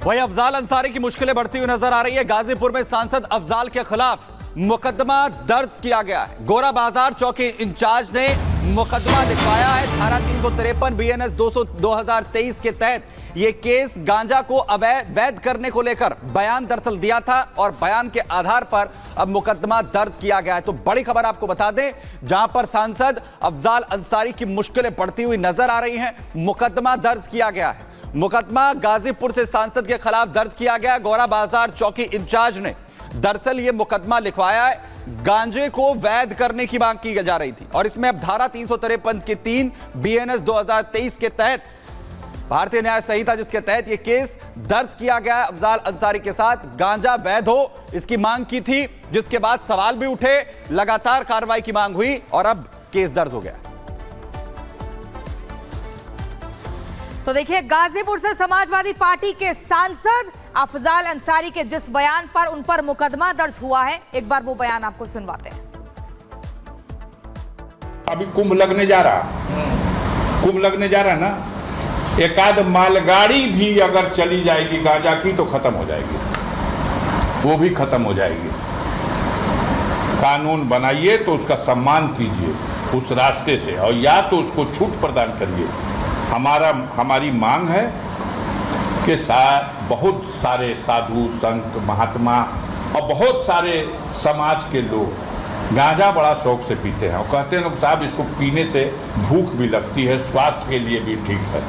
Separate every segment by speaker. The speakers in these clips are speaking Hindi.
Speaker 1: वही अफजाल अंसारी की मुश्किलें बढ़ती हुई नजर आ रही है। गाजीपुर में सांसद अफजाल के खिलाफ मुकदमा दर्ज किया गया है। गोरा बाजार चौकी इंचार्ज ने मुकदमा लिखवाया है। धारा 353 बीएनएस 2023 के तहत यह केस गांजा को अवैध करने को लेकर बयान दरअसल दिया था और बयान के आधार पर अब मुकदमा दर्ज किया गया है। तो बड़ी खबर आपको बता दें, जहां पर सांसद अफजाल अंसारी की मुश्किलें बढ़ती हुई नजर आ रही हैं, मुकदमा दर्ज किया गया है। मुकदमा गाजीपुर से सांसद के खिलाफ दर्ज किया गया। गोरा बाजार चौकी इंचार्ज ने दरअसल यह मुकदमा लिखवाया है। गांजे को वैध करने की मांग की जा रही थी और इसमें अब धारा 353 के 3 बीएनएस 2023 के तहत भारतीय न्याय संहिता जिसके तहत यह केस दर्ज किया गया है। अफजाल अंसारी के साथ गांजा वैध हो इसकी मांग की थी, जिसके बाद सवाल भी उठे, लगातार कार्रवाई की मांग हुई और अब केस दर्ज हो गया।
Speaker 2: तो देखिए, गाजीपुर से समाजवादी पार्टी के सांसद अफजाल अंसारी के जिस बयान पर उन पर मुकदमा दर्ज हुआ है, एक बार वो बयान आपको सुनवाते हैं।
Speaker 3: अभी कुंभ लगने जा रहा ना, एकाध मालगाड़ी भी अगर चली जाएगी गांजा की तो खत्म हो जाएगी, वो भी खत्म हो जाएगी। कानून बनाइए तो उसका सम्मान कीजिए उस रास्ते से, और या तो उसको छूट प्रदान करिए। हमारी मांग है कि बहुत सारे साधु संत महात्मा और बहुत सारे समाज के लोग गांजा बड़ा शौक से पीते हैं और कहते हैं लोग साहब इसको पीने से भूख भी लगती है, स्वास्थ्य के लिए भी ठीक है।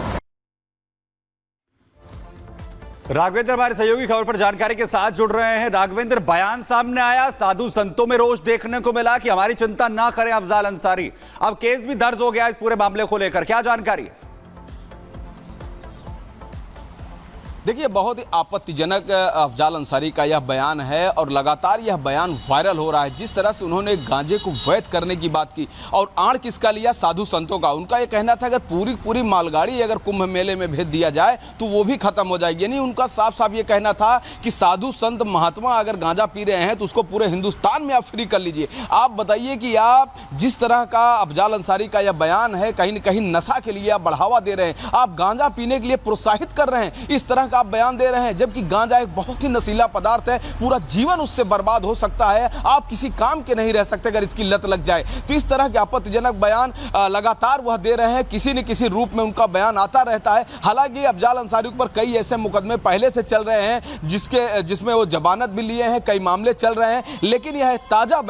Speaker 1: राघवेंद्र हमारे सहयोगी खबर पर जानकारी के साथ जुड़ रहे हैं। राघवेंद्र, बयान सामने आया, साधु संतों में रोष देखने को मिला कि हमारी चिंता ना करें अफजाल अंसारी। अब केस भी दर्ज हो गया इस पूरे मामले को लेकर, क्या जानकारी है?
Speaker 4: देखिए, बहुत ही आपत्तिजनक अफजाल अंसारी का यह बयान है और लगातार यह बयान वायरल हो रहा है। जिस तरह से उन्होंने गांजे को वैध करने की बात की और आड़ किसका लिया, साधु संतों का। उनका यह कहना था अगर पूरी मालगाड़ी अगर कुंभ मेले में भेज दिया जाए तो वो भी खत्म हो जाएगी। यानी उनका साफ साफ ये कहना था कि साधु संत महात्मा अगर गांजा पी रहे हैं तो उसको पूरे हिंदुस्तान में आप फ्री कर लीजिए। आप बताइए कि आप जिस तरह का अफजाल अंसारी का यह बयान है, कहीं न कहीं नशा के लिए आप बढ़ावा दे रहे हैं, आप गांजा पीने के लिए प्रोत्साहित कर रहे हैं, इस तरह का आप बयान दे रहे हैं। जबकि गांजा एक बहुत ही नशीला पदार्थ है, पूरा जीवन उससे बर्बाद हो सकता है, आप किसी काम के नहीं रह सकते अगर इसकी लत लग जाए। तो इस तरह के आपत्तिजनक बयान लगातार वह दे रहे हैं, किसी न किसी रूप में उनका बयान आता रहता है। हालांकि अफजाल अंसारी पर कई ऐसे मुकदमे पहले से चल रहे हैं जिसमें वो जमानत भी लिए हैं, कई मामले चल रहे हैं। लेकिन यह ताजा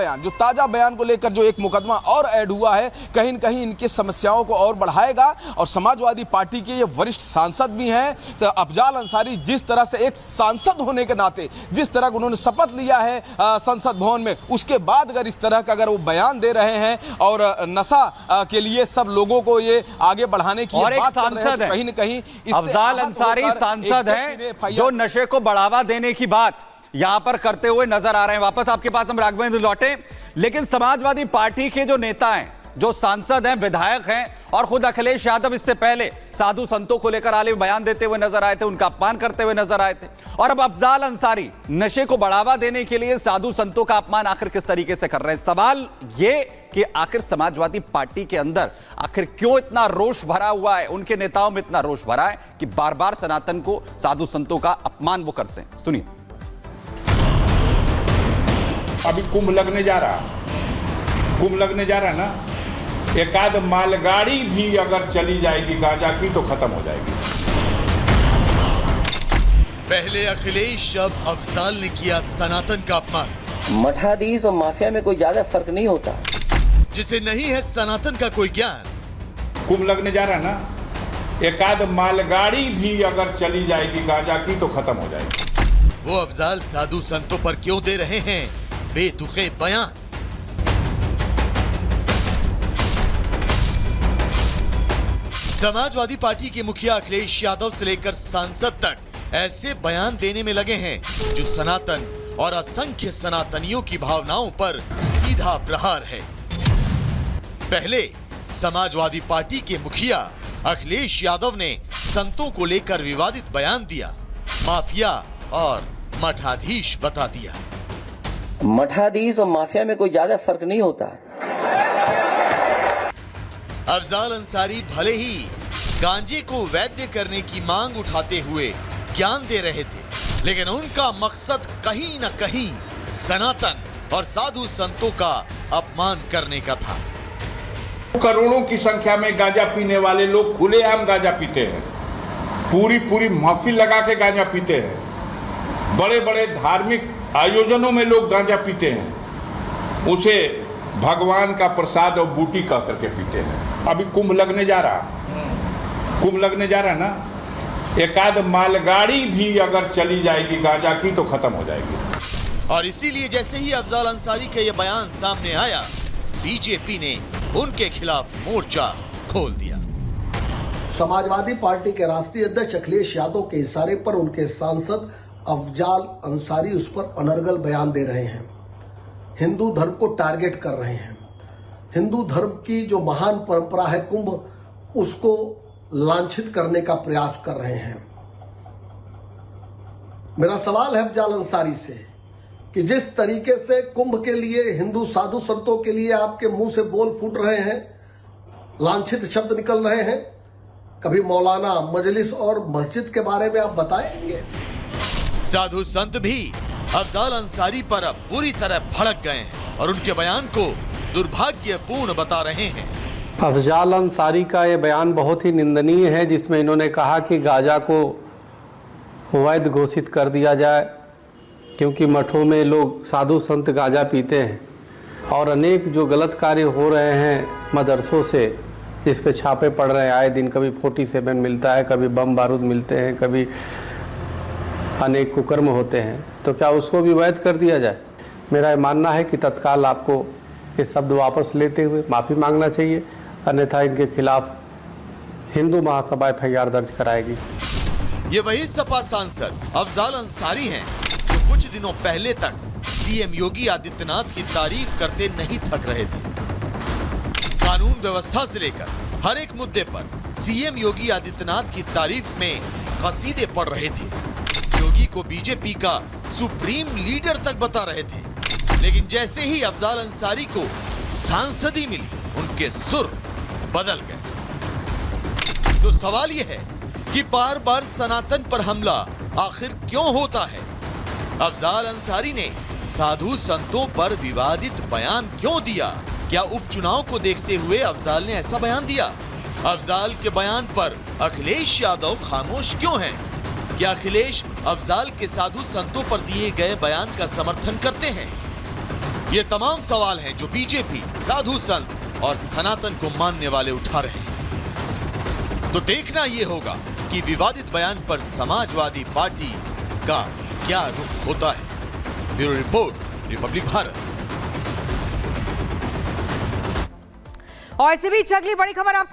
Speaker 4: बयान को लेकर जो एक मुकदमा और ऐड हुआ है, कहीं न कहीं इनकी समस्याओं को और बढ़ाएगा। और समाजवादी पार्टी के ये वरिष्ठ सांसद भी हैं, तो अफजाल अंसारी जिस तरह से एक सांसद होने के नाते जिस तरह उन्होंने शपथ लिया है संसद भवन में, उसके बाद अगर इस तरह का अगर वो बयान दे रहे हैं और नशा के लिए सब लोगों को ये आगे बढ़ाने की
Speaker 1: और
Speaker 4: बात
Speaker 1: सांसद
Speaker 4: कर रहे हैं, कहीं न कहीं
Speaker 1: अफजाल अंसारी सांसद हैं जो नशे को बढ़ावा देने की बात यहां पर करते हुए नजर आ रहे हैं। वापस आपके पास हम राघवेंद्र लौटे, लेकिन समाजवादी पार्टी के जो नेता हैं, जो सांसद हैं, विधायक हैं और खुद अखिलेश यादव इससे पहले साधु संतों को लेकर आले बयान देते हुए नजर आए थे, उनका अपमान करते हुए नजर आए थे, और अब अफजाल अंसारी नशे को बढ़ावा देने के लिए साधु संतों का अपमान आखिर किस तरीके से कर रहे हैं। सवाल यह कि आखिर समाजवादी पार्टी के अंदर आखिर क्यों इतना रोष भरा हुआ है, उनके नेताओं में इतना रोष भरा है कि बार बार सनातन को, साधु संतों का अपमान वो करते हैं। सुनिए।
Speaker 3: अभी कुंभ लगने जा रहा ना, एकाध मालगाड़ी भी अगर चली जाएगी गांजा की तो खत्म हो जाएगी।
Speaker 5: पहले अखिलेश, अब अफजाल ने किया सनातन का अपमान।
Speaker 6: मठाधीश और माफिया में कोई ज्यादा फर्क नहीं होता।
Speaker 5: जिसे नहीं है सनातन का कोई ज्ञान।
Speaker 3: कुंभ लगने जा रहा ना, एकाध मालगाड़ी भी अगर चली जाएगी गांजा की तो खत्म हो जाएगी।
Speaker 5: वो अफजाल साधु संतों पर क्यों दे रहे हैं बेतुके बयान? समाजवादी पार्टी के मुखिया अखिलेश यादव से लेकर सांसद तक ऐसे बयान देने में लगे हैं जो सनातन और असंख्य सनातनियों की भावनाओं पर सीधा प्रहार है। पहले समाजवादी पार्टी के मुखिया अखिलेश यादव ने संतों को लेकर विवादित बयान दिया, माफिया और मठाधीश बता दिया।
Speaker 6: मठाधीश और माफिया में कोई ज्यादा फर्क नहीं होता।
Speaker 5: अफजाल अंसारी भले ही गांजे को वैध करने की मांग उठाते हुए ज्ञान दे रहे थे, लेकिन उनका मकसद कहीं न कहीं सनातन और साधु संतों का अपमान करने का था।
Speaker 3: करोड़ों की संख्या में गांजा पीने वाले लोग खुलेआम गांजा पीते हैं, पूरी महफिल लगा के गांजा पीते हैं, बड़े बड़े धार्मिक आयोजनों में लोग गांजा पीते हैं, उसे भगवान का प्रसाद और बूटी कह करके पीते हैं। अभी कुंभ लगने जा रहा ना, एकाध मालगाड़ी भी अगर चली जाएगी गांजा की तो खत्म हो जाएगी।
Speaker 5: और इसीलिए जैसे ही अफजाल अंसारी का यह बयान सामने आया, बीजेपी ने उनके खिलाफ मोर्चा खोल दिया।
Speaker 7: समाजवादी पार्टी के राष्ट्रीय अध्यक्ष अखिलेश यादव के इशारे पर उनके सांसद अफजाल अंसारी उस पर अनर्गल बयान दे रहे हैं, हिंदू धर्म को टारगेट कर रहे हैं, हिंदू धर्म की जो महान परंपरा है कुंभ, उसको लांछित करने का प्रयास कर रहे हैं। मेरा सवाल है अफजाल अंसारी से कि जिस तरीके से कुंभ के लिए, हिंदू साधु संतों के लिए आपके मुंह से बोल फूट रहे हैं, लांछित शब्द निकल रहे हैं, कभी मौलाना, मजलिस और मस्जिद के बारे में आप बताएंगे?
Speaker 5: साधु संत भी अफजाल अंसारी पर अब बुरी तरह भड़क गए हैं और उनके बयान को दुर्भाग्यपूर्ण बता रहे हैं।
Speaker 8: अफजाल अंसारी का ये बयान बहुत ही निंदनीय है, जिसमें इन्होंने कहा कि गांजा को वैध घोषित कर दिया जाए, क्योंकि मठों में लोग साधु संत गांजा पीते हैं और अनेक जो गलत कार्य हो रहे हैं मदरसों से, जिस पे छापे पड़ रहे हैं आए दिन, कभी 47 मिलता है, कभी बम बारूद मिलते हैं, कभी अनेक कुकर्म होते हैं, तो क्या उसको भी वैध कर दिया जाए? मेरा मानना है कि तत्काल आपको ये शब्द वापस लेते हुए माफ़ी मांगना चाहिए, अन्यथा इनके खिलाफ हिंदू महासभा FIR दर्ज कराएगी।
Speaker 5: ये वही सपा सांसद अफजाल अंसारी हैं जो कुछ दिनों पहले तक सीएम योगी आदित्यनाथ की तारीफ करते नहीं थक रहे थे। कानून व्यवस्था से लेकर हर एक मुद्दे पर सीएम योगी आदित्यनाथ की तारीफ में कसीदे पढ़ रहे थे। योगी को बीजेपी का सुप्रीम लीडर तक बता रहे थे, लेकिन जैसे ही अफजाल अंसारी को सांसदी मिली, उनके सुर बदल गए। तो सवाल यह है कि बार बार सनातन पर हमला आखिर क्यों होता है? अफजाल अंसारी ने साधु संतों पर विवादित बयान क्यों दिया? क्या उपचुनाव को देखते हुए अफजाल ने ऐसा बयान दिया? अफजाल के बयान पर अखिलेश यादव खामोश क्यों हैं? क्या अखिलेश अफजाल के साधु संतों पर दिए गए बयान का समर्थन करते हैं? ये तमाम सवाल हैं जो बीजेपी, साधु संत और सनातन को मानने वाले उठा रहे हैं। तो देखना ये होगा कि विवादित बयान पर समाजवादी पार्टी का क्या रुख होता है। Bureau report, Republic Bharat.
Speaker 2: और इसी बीच अगली बड़ी खबर आपको